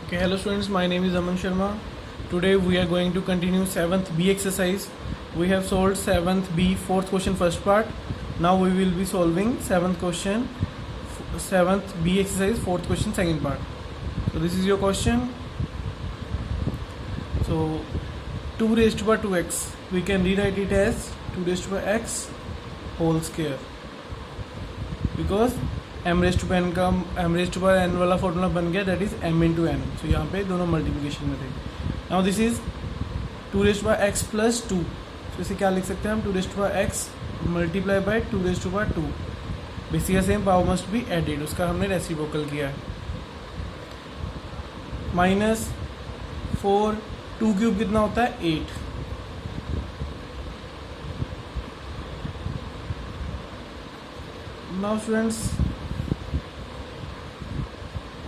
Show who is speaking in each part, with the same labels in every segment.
Speaker 1: Okay, hello students, my name is Aman Sharma. Today we are going to continue 7th B exercise. We have solved 7th B 4th question first part. Now we will be solving 7th question, 7th B exercise 4th question second part. So this is your question. So 2 raised to power 2x, we can rewrite it as 2 raised to power x whole square, because m raised to n का m raised to power n वाला formula बन गया, that is m into n. So यहाँ पे दोनों multiplication में थे. Now this is 2 raised to power x plus 2. तो इसे क्या लिख सकते हैं हम, 2 raised to power x multiply by 2 raised to power 2. Basically same power must be added, उसका हमने रेसिप्रोकल किया है. माइनस 4 2 क्यूब कितना होता है 8. Now students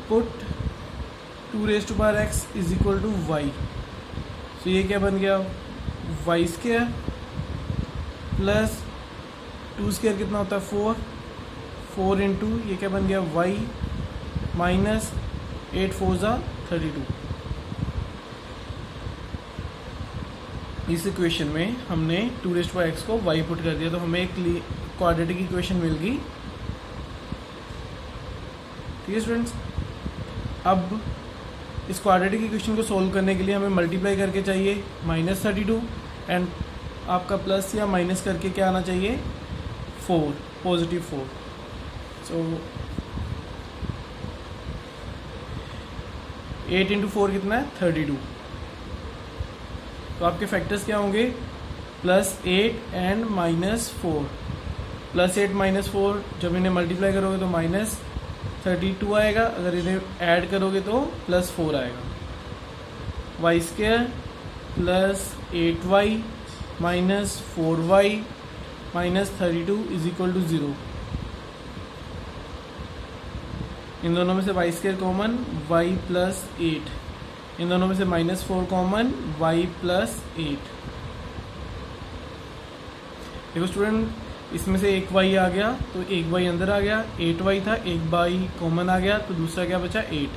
Speaker 1: put 2 raise to power x is equal to y. तो ये क्या बन गया, वाई स्क्वायर प्लस 2 स्क्वायर कितना होता है 4. 4 इंटू ये क्या बन गया y माइनस 8 4 ज़ा 32. इस इक्वेशन में हमने 2 रेज टू पावर x को y पुट कर दिया, तो हमें एक क्वाड्रेटिक इक्वेशन मिल गई. ठीक है स्टूडेंट्स, अब इस क्वाड्रेटिक इक्वेशन को सोल्व करने के लिए हमें मल्टीप्लाई करके चाहिए -32 एंड आपका प्लस या माइनस करके क्या आना चाहिए 4, पॉजिटिव 4. सो 8 इंटू 4 कितना है 32. तो आपके फैक्टर्स क्या होंगे, +8 एंड -4. +8 -4 जब इन्हें मल्टीप्लाई करोगे तो -32 आएगा, अगर इन्हें ऐड करोगे तो +4 आएगा. Y square plus 8y minus 4y minus 32 is equal to 0. इन दोनों में से y square common, y plus 8. इन दोनों में से -4 कॉमन, y प्लस 8. देखो स्टूडेंट, इसमें से एक y आ गया तो एक y अंदर आ गया, 8y था, एक y कॉमन आ गया तो दूसरा क्या बचा 8.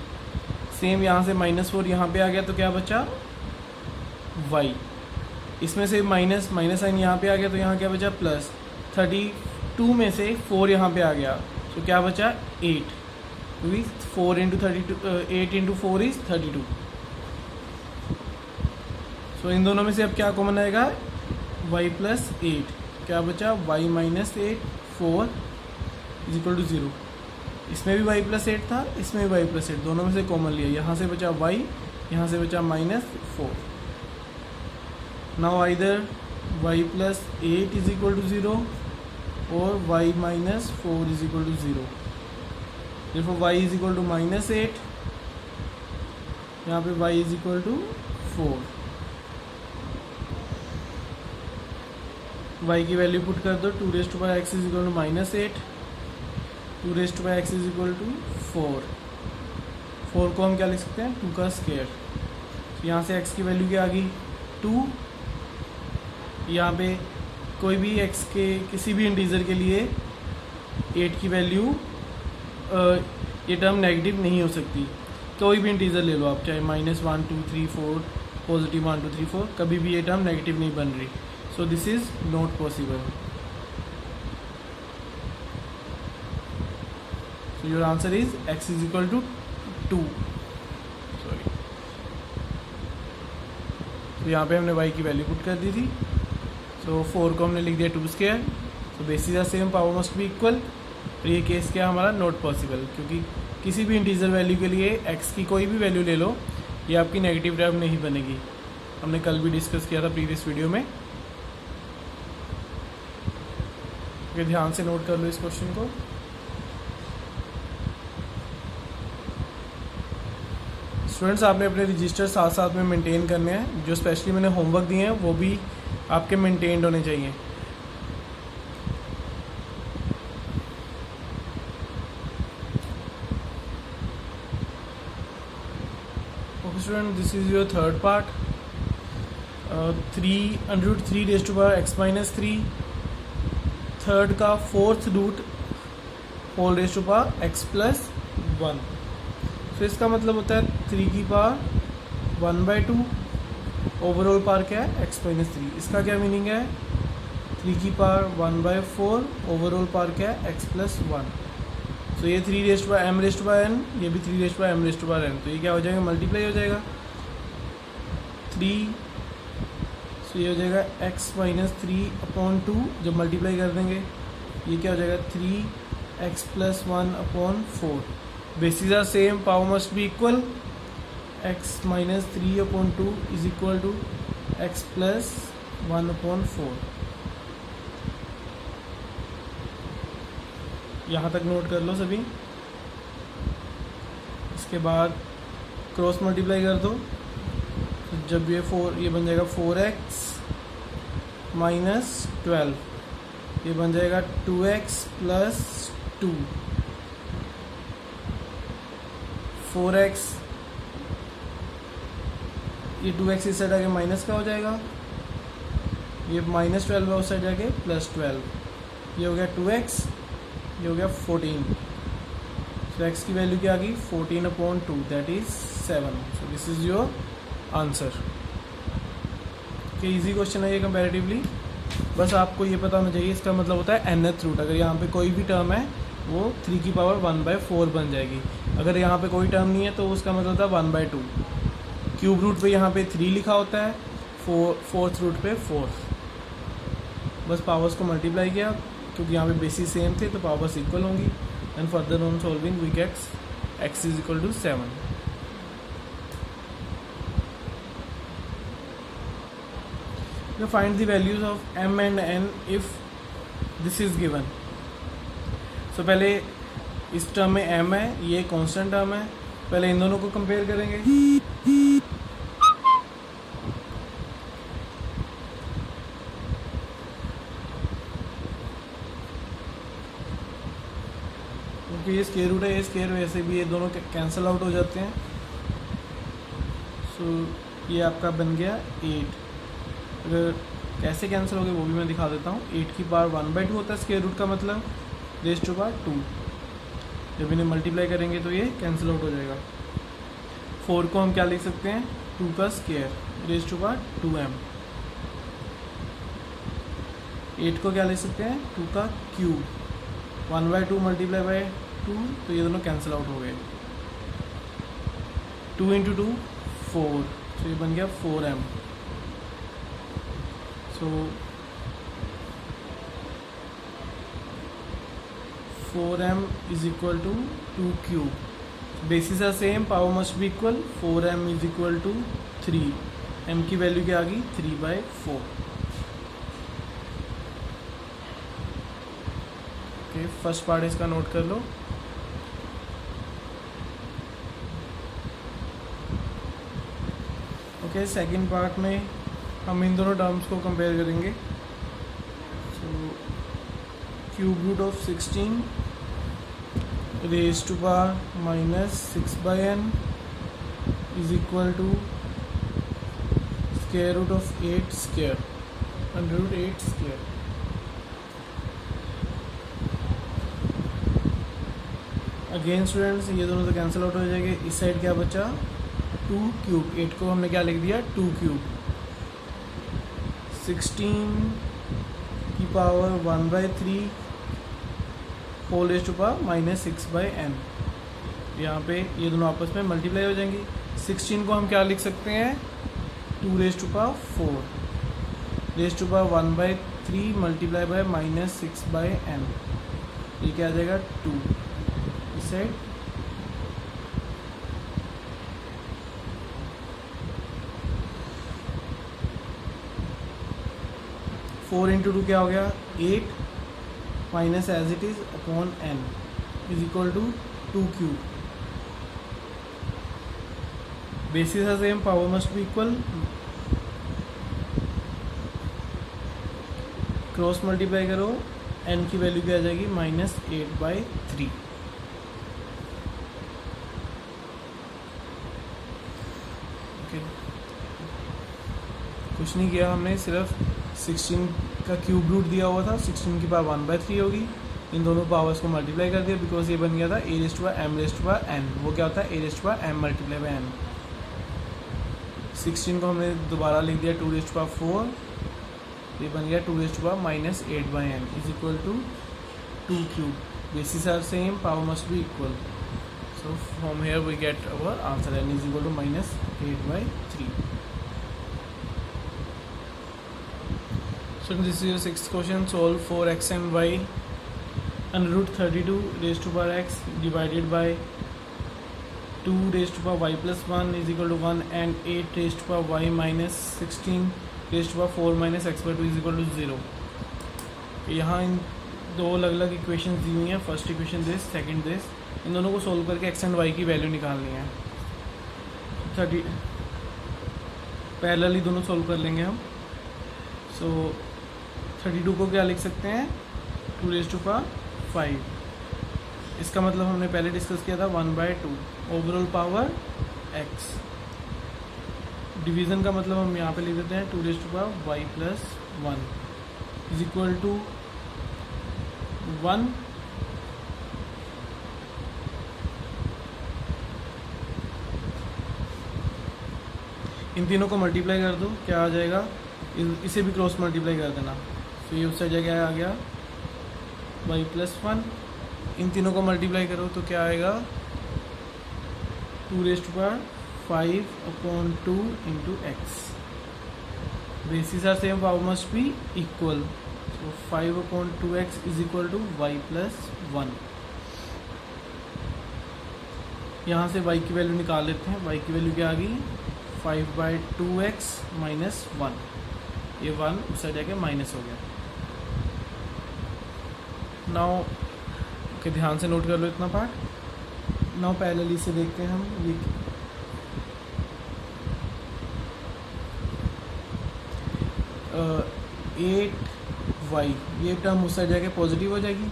Speaker 1: सेम यहाँ से -4 यहाँ पे आ गया तो क्या बचा y. इसमें से माइनस साइन यहाँ पे आ गया तो यहाँ क्या बचा प्लस. 32 में से 4 यहाँ पे आ गया तो क्या बचा 8. 4 इंटू 32, 8 इंटू 4 इज 32. सो इन दोनों में से अब क्या कॉमन आएगा y प्लस 8. क्या बचा y minus 8 4 is equal to 0. इसमें भी y प्लस 8 था, इसमें भी y प्लस 8, दोनों में से कॉमन लिया. यहाँ से बचा y, यहाँ से बचा -4. Now either y plus 8 is equal to 0 और y minus 4 is equal to 0. देखो y इज इक्वल टू -8, यहाँ पे y is equal to 4. y की वैल्यू पुट कर दो, 2 raise to power x is equal to -8, 2 raise to power x is equal to 4. 4 को हम क्या लिख सकते हैं 2 का स्क्वायर. तो यहाँ से x की वैल्यू क्या आ गई 2. यहाँ पे कोई भी x के किसी भी इंटीजर के लिए 8 की वैल्यू, ये टर्म नेगेटिव नहीं हो सकती. कोई भी इंटीजर ले लो आप, चाहे -1 2 3 4, पॉजिटिव 1 2 3 4, कभी भी ये टर्म नेगेटिव नहीं बन रही. So this is not possible. So your answer is x is equal to 2. Sorry. तो यहाँ पे हमने y की वैल्यू पुट कर दी थी. So 4 को हमने लिख दिया 2 स्क्वायर. तो basis the same power must be equal. तो ये केस क्या हमारा नॉट पॉसिबल, क्योंकि किसी भी इंटीजर वैल्यू के लिए x की कोई भी वैल्यू ले लो, ये आपकी नेगेटिव टर्म नहीं बनेगी. हमने कल भी डिस्कस किया था प्रीवियस वीडियो में. ओके, ध्यान से नोट कर लो इस क्वेश्चन को. स्टूडेंट्स, आपने अपने रजिस्टर साथ साथ में मेंटेन करने हैं. जो स्पेशली मैंने होमवर्क दिए हैं वो भी आपके मेंटेन्ड होने चाहिए. Okay student, this is your third part. 3 raise to power x minus 3, third का 4th root whole raise to power x plus 1. तो इसका मतलब होता है 3 की पावर 1/2 ओवरऑल पावर क्या है x-3। इसका क्या मीनिंग है 3 की पावर 1/4 ओवरऑल पावर क्या है x+1। तो ये 3m⁻n, ये भी 3m⁻n, तो ये क्या हो जाएगा मल्टीप्लाई हो जाएगा 3, तो ये हो जाएगा x-3/2 जब मल्टीप्लाई कर देंगे ये क्या हो जाएगा 3x+1/4। Basis are same, power must be equal, x-3/2 is equal to x+1/4। यहाँ तक नोट कर लो सभी। इसके बाद क्रॉस मल्टीप्लाई कर दो, तो जब ये बन जाएगा 4x - 12, ये बन जाएगा 2x + 2, 4x, ये 2x इस साइड आके माइनस का हो जाएगा, ये -12 है उस साइड जाके +12, ये हो गया 2x, ये हो गया 14। सो x की वैल्यू क्या आ गई 14/2, that is 7। So this is your answer. Easy question है ये कंपैरेटिवली। बस आपको ये पता होना चाहिए इसका मतलब होता है nth रूट। अगर यहाँ पे कोई भी टर्म है वो 3 की पावर 1/4 बन जाएगी। अगर यहाँ पे कोई टर्म नहीं है तो उसका मतलब होता है 1/2। क्यूब रूट पे यहाँ पे 3 लिखा होता है, फोर्थ रूट पे 4। बस पावर्स को मल्टीप्लाई किया, क्योंकि यहाँ पे बेसिस सेम थे तो पावर्स इक्वल होंगी। And further on solving we get x is equal to 7। Find the values of m and n if this is given. So पहले इस टर्म में m है, ये कांस्टेंट टर्म है, पहले इन दोनों को कंपेयर करेंगे। क्योंकि ये स्क्वायर रूट है, ये स्क्वायर, वैसे भी ये दोनों कैंसिल आउट हो जाते हैं। सो ये आपका बन गया 8। अगर कैसे कैंसिल हो गए वो भी मैं दिखा देता हूँ। 8 की पावर 1/2 होता है स्क्वायर रूट का मतलब, रेज़ टू पावर 2। जब इन्हें मल्टीप्लाई करेंगे तो ये कैंसिल आउट हो जाएगा। 4 को हम क्या लिख सकते हैं 2 का square, rays to power 2m। 8 को क्या लिख सकते हैं 2 का क्यूब, 1/2 मल्टीप्लाई बाय 2, तो ये दोनों कैंसिल आउट हो गए। 2 × 2 4, तो ये बन गया 4m। So 4m is equal to 2 cube. Basis are same, power must be equal. 4m is equal to 3, m की वैल्यू क्या आ गई 3/4। ओके, फर्स्ट पार्ट इसका नोट कर लो। ओके, सेकंड पार्ट में हम इन दोनों टर्म्स को कंपेयर करेंगे। So cube root of 16 raise to power -6/n is equal to square root of 8 square, √8 square. Again students ये दोनों तो कैंसिल आउट हो जाएंगे। इस साइड क्या बचा 2 क्यूब। 8 को हमने क्या लिख दिया 2 क्यूब। 16 की power 1/3 whole raise to power -6/n। यहाँ पे ये दोनों आपस में मल्टीप्लाई हो जाएंगी। 16 को हम क्या लिख सकते हैं 2 raise to power 4, raise to power 1/3 multiply by -6/n। ये क्या आ जाएगा 2 इस साइड। फोर इंटू 2 क्या हो गया 8 minus as it is upon n is equal to 2 cube. Basis है same, power must be equal. Cross multiply करो, n की वैल्यू क्या आ जाएगी -8/3। ओके, कुछ नहीं किया हमने, सिर्फ 16 का क्यूब रूट दिया हुआ था, 16 की पावर 1/3 होगी, इन दोनों पावर्स को मल्टीप्लाई कर दिया, बिकॉज ये बन गया था a raised by m raised by n. वो क्या होता है, a raised by m multiply by n. 16 को हमने दोबारा लिख दिया 2 रेस्ट बाय 4, ये बन गया 2 raised by minus 8 by n is equal to 2 cube. Basis are same, power must be equal, so from here we get our answer, n is equal to minus 8 by 3. So this is your sixth question. Solve for x and y. Under root 32 raised to power x divided by 2 raised to power y plus 1 is equal to 1 and 8 raised to power y minus 16 raised to power 4 minus x by 2 is equal to 0. यहाँ इन दो अलग अलग equation दी हुई हैं, first equation this, second this. इन दोनों को सोल्व करके x एंड y की वैल्यू निकालनी है। 30 पैरेलली दोनों सोल्व कर लेंगे हम। सो 32 को क्या लिख सकते हैं, 2 रेज़ टू पावर 5। इसका मतलब हमने पहले डिस्कस किया था 1/2 ओवरऑल पावर x। डिवीज़न का मतलब हम यहाँ पे लिख देते हैं 2 raise to power y plus 1 is equal to 1 इन तीनों को मल्टीप्लाई कर दो, क्या आ जाएगा, इसे भी क्रॉस मल्टीप्लाई कर देना, तो ये उससे जगह आ गया y प्लस 1। इन तीनों को मल्टीप्लाई करो तो क्या आएगा, 2 raise to power 5/2 into x. Bases are same, power must be equal, so 5/2x is equal to y plus 1। यहाँ से y की वैल्यू निकाल लेते हैं। y की वैल्यू क्या आ गई, 5/2x माइनस 1, ये 1 उस साइड जाके माइनस हो गया। नाउ ओके, ध्यान से नोट कर लो इतना पार्ट। नाउ पैरेलली से देखते हैं हम, ये 8y, ये टर्म उस साइड जाके पॉजिटिव हो जाएगी।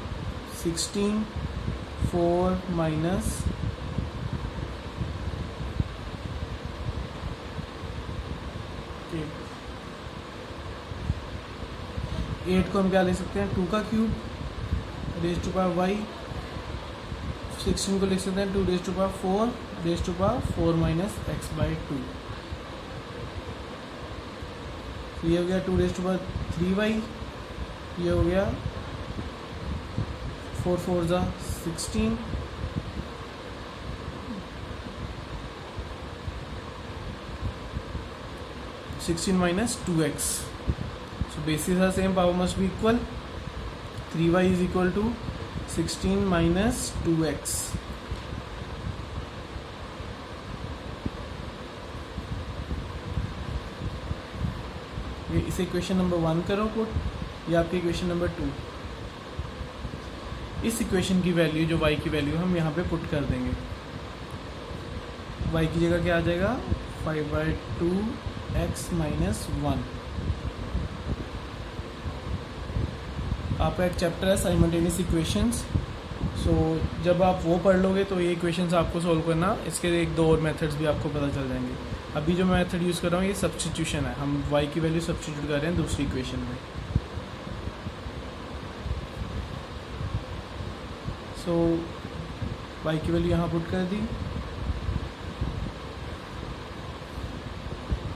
Speaker 1: 16 4 माइनस 8 को हम क्या ले सकते हैं, 2 का cube raise to power y। 16 को लिख सकते हैं 2 raise to power 4 raise to power 4 माइनस x बाई 2। ये हो गया 2 रेज़ टू पावर 3y, ये हो गया 4 4 जा 16, minus 2x। So bases are same, power must be equal, 3y is equal to 16 minus 2x। ये इसे इक्वेशन नंबर 1 करो पुट, ये आपकी इक्वेशन नंबर 2। इस इक्वेशन की वैल्यू, जो y की वैल्यू हम यहाँ पे पुट कर देंगे। y की जगह क्या आ जाएगा, 5/2x माइनस 1। आपका एक चैप्टर है साइमल्टेनियस इक्वेशंस, सो जब आप वो पढ़ लोगे तो ये इक्वेशंस आपको सॉल्व करना, इसके एक दो और मेथड्स भी आपको पता चल जाएंगे। अभी जो मेथड यूज़ कर रहा हूँ ये सब्स्टिट्यूशन है, हम y की वैल्यू सब्स्टिट्यूट कर रहे हैं दूसरी इक्वेशन में। सो y की वैल्यू यहाँ पुट कर दी,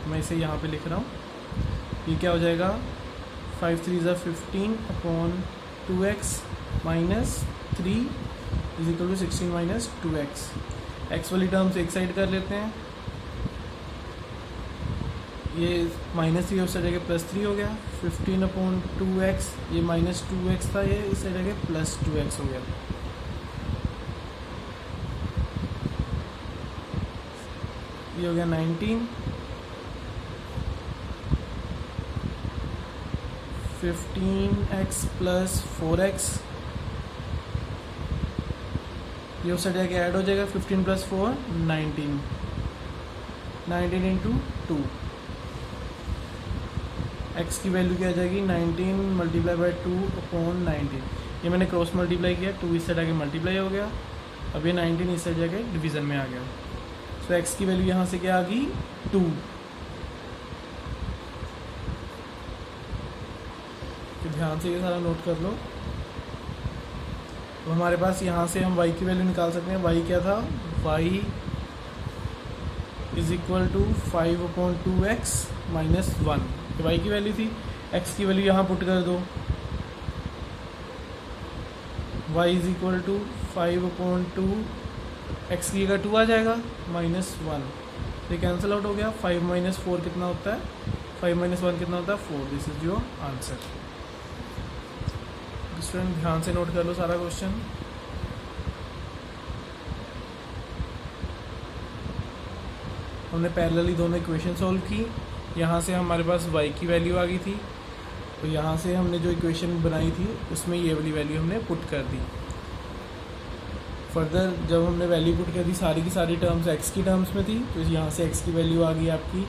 Speaker 1: मैं इसे यहाँ पे लिख रहा हूँ। ये क्या हो जाएगा, 5 3 ज़ा 15/2x minus 3 is equal to 16 minus 2x। x वाली टर्म्स एक साइड कर लेते हैं, ये माइनस 3 उस साइड जगह प्लस 3 हो गया। 15/2x, ये माइनस 2x था, ये इस साइड जगह प्लस 2x हो गया। ये हो गया 19, 15x प्लस 4x, ये उस साइड जाके ऐड हो जाएगा। 15 प्लस 4 19, 19 इंटू 2। x की वैल्यू क्या आ जाएगी, 19 मल्टीप्लाई बाई 2/19। ये मैंने क्रॉस मल्टीप्लाई किया, 2 इस साइड आके मल्टीप्लाई हो गया, अब ये 19 इस साइड जाके डिवीज़न में आ गया। सो x की वैल्यू यहाँ से क्या आ गई, 2। ध्यान से ये सारा नोट कर लो। तो हमारे पास यहाँ से हम y की वैल्यू निकाल सकते हैं। y क्या था, y is equal to 5/2x minus 1, y की वैल्यू थी। x की वैल्यू यहाँ पुट कर दो, y is equal to 5/2, x की जगह 2 आ जाएगा, -1, तो कैंसिल आउट हो गया। 5 - 4 कितना होता है, 5 - 1 कितना होता है, 4। This is your answer. Student ध्यान से नोट कर लो सारा क्वेश्चन। हमने पैरेलली दोनों इक्वेशन सॉल्व की। यहाँ से हमारे पास y की वैल्यू आ गई थी, तो यहाँ से हमने जो इक्वेशन बनाई थी उसमें ये वाली वैल्यू हमने पुट कर दी। फर्दर जब हमने वैल्यू पुट कर दी, सारी की सारी टर्म्स x की टर्म्स में थी, तो यहाँ से x की वैल्यू आ गई आपकी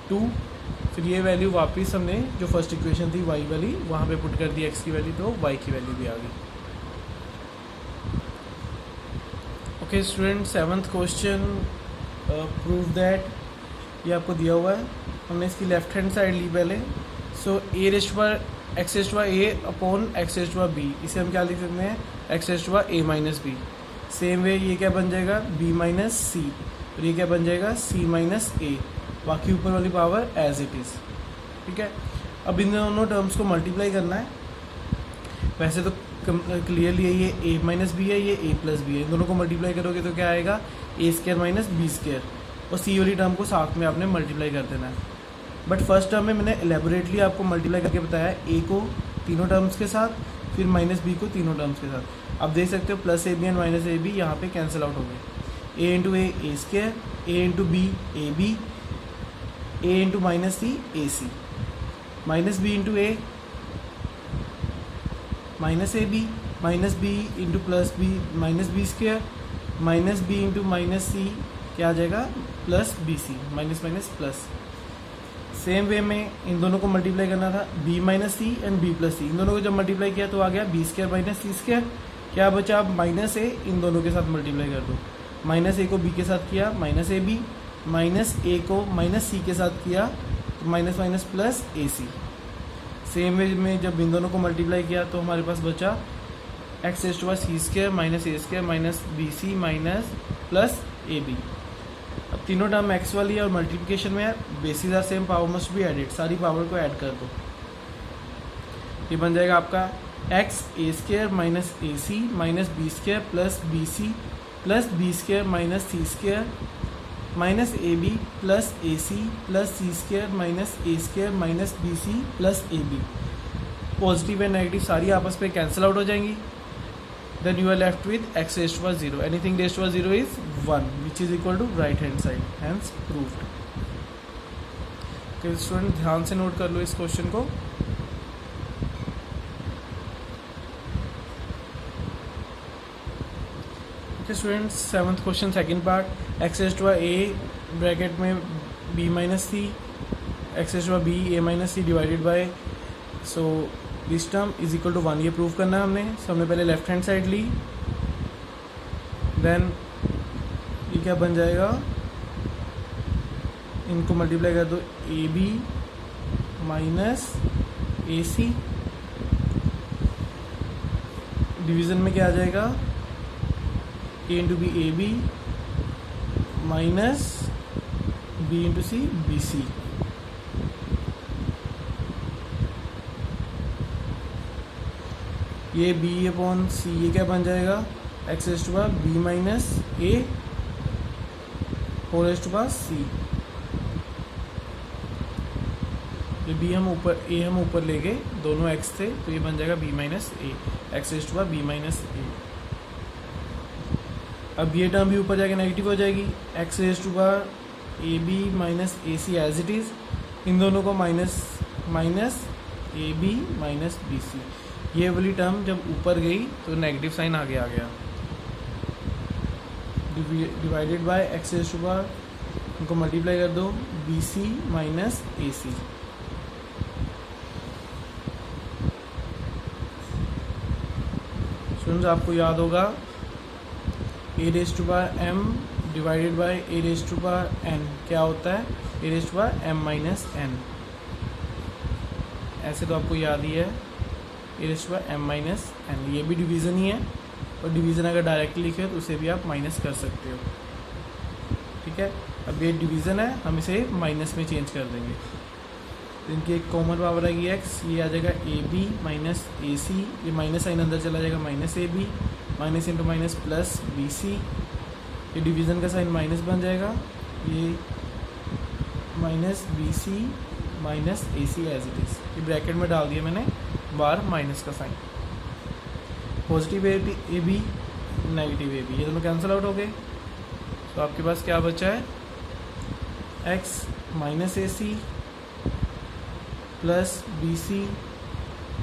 Speaker 1: 2। फिर ये वैल्यू वापस हमने जो फर्स्ट इक्वेशन थी y वाली, वहाँ पे पुट कर दी x की वैल्यू, तो y की वैल्यू भी आ गई। Okay student, 7th question, prove that, ये आपको दिया हुआ है। हमने इसकी लेफ्ट हैंड साइड ली पहले। सो a/x/a/b, इसे हम क्या लिख सकते हैं, x/a-b। सेम वे ये क्या बन जाएगा, b - c, और ये क्या बन जाएगा, c - a। बाकी ऊपर वाली पावर एज इट इज़। ठीक है, अब इन दोनों टर्म्स को मल्टीप्लाई करना है। वैसे तो क्लियरली ये a - b है, ये a + b है। इन दोनों को मल्टीप्लाई करोगे तो क्या आएगा, a² - b², और c वाली टर्म को साथ में आपने मल्टीप्लाई कर देना है। बट फर्स्ट टर्म में मैंने एलेबोरेटली आपको मल्टीप्लाई करके बताया, a को तीनों टर्म्स के साथ, फिर -b को तीनों टर्म्स के साथ। आप देख सकते हो +ab एंड -ab यहाँ पे कैंसिल आउट हो गए। a × a a², a × b ab, a × -c ac, -b × a -ab, -b × +b -b², -b × -c क्या आ जाएगा, +bc, प्लस। सेम वे में इन दोनों को मल्टीप्लाई करना था, b - c and b + c। इन दोनों को जब मल्टीप्लाई किया तो आ गया b² - c²। क्या बचा, अब -a इन दोनों के साथ मल्टीप्लाई कर दो। -a को b के साथ किया, -ab, -a को -c के साथ किया, तो -- +ac। सेम वे में जब इन दोनों को मल्टीप्लाई किया तो हमारे पास बचा x² - c² - a² - bc +ab। अब तीनों टर्म x वाली है और मल्टीप्लिकेशन में है, bases are same, power must be added, सारी पावर को ऐड कर दो। ये बन जाएगा आपका x a² - ac -b² + bc b² - c² -ab + ac + c² - a² - bc +ab। Positive and negative सारी आपस में कैंसिल आउट हो जाएंगी। Then you are left with x⁻0. Anything ⁻0 is 1, which is equal to right hand side. Hence proved. Okay, student ध्यान से note कर लो इस क्वेश्चन को। Okay student, 7th question second part, x⁻a bracket में b - c, x⁻b a - c divided by, so this term is equal to 1, ये prove करना है हमने। सो हमने पहले लेफ्ट हैंड साइड ली, देन ये क्या बन जाएगा, इनको मल्टीप्लाई कर दो, ab - ac, डिवीज़न में क्या आ जाएगा, a × b ab b × c bc। ये b/c, ये क्या बन जाएगा, x⁻b - a होल c। ये b हम ऊपर, a हम ऊपर ले गए, दोनों x थे, तो ये बन जाएगा b - a, x⁻b - a। अब ये टर्म भी ऊपर जाके नेगेटिव हो जाएगी, x⁻ab - ac as it is. इन दोनों को माइनस ab - bc। ये वाली टर्म जब ऊपर गई तो नेगेटिव साइन आगे आ गया, डिवाइडेड बाय x⁻, इनको मल्टीप्लाई कर दो, bc - ac। स्टूडेंट्स आपको याद होगा a⁻m डिवाइडेड बाय a⁻n क्या होता है, a⁻m - n। ऐसे तो आपको याद ही है, a raised to by m minus n, ये भी डिवीज़न ही है, और डिवीज़न अगर डायरेक्टली लिखे तो उसे भी आप माइनस कर सकते हो। ठीक है, अब ये डिवीज़न है, हम इसे माइनस में चेंज कर देंगे। तो इनकी एक कॉमन पावर आएगी एक्स, ये आ जाएगा ए बी माइनस ए सी, ये माइनस साइन अंदर चला जाएगा, minus a b minus into minus plus b c, ये डिवीज़न का साइन माइनस बन जाएगा, ये minus b c minus a c as it is, ये ब्रैकेट में डाल दिया मैंने बार माइनस का sign. Positive a b negative a b, ये दोनों कैंसिल आउट हो गए, तो आपके पास क्या बचा है, x minus a c plus b c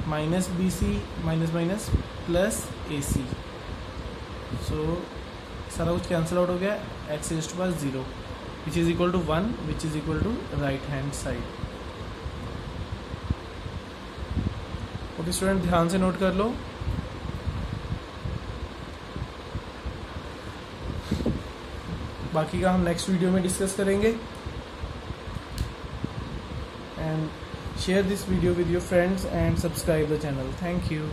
Speaker 1: minus b c minus minus plus a c. So सारा कुछ कैंसिल आउट हो गया, x is to pass 0 which is equal to 1 which is equal to right hand side. Okay student, ध्यान से note कर लो। बाकी का हम नेक्स्ट वीडियो में डिस्कस करेंगे। And share this video with your friends and subscribe the channel. Thank you.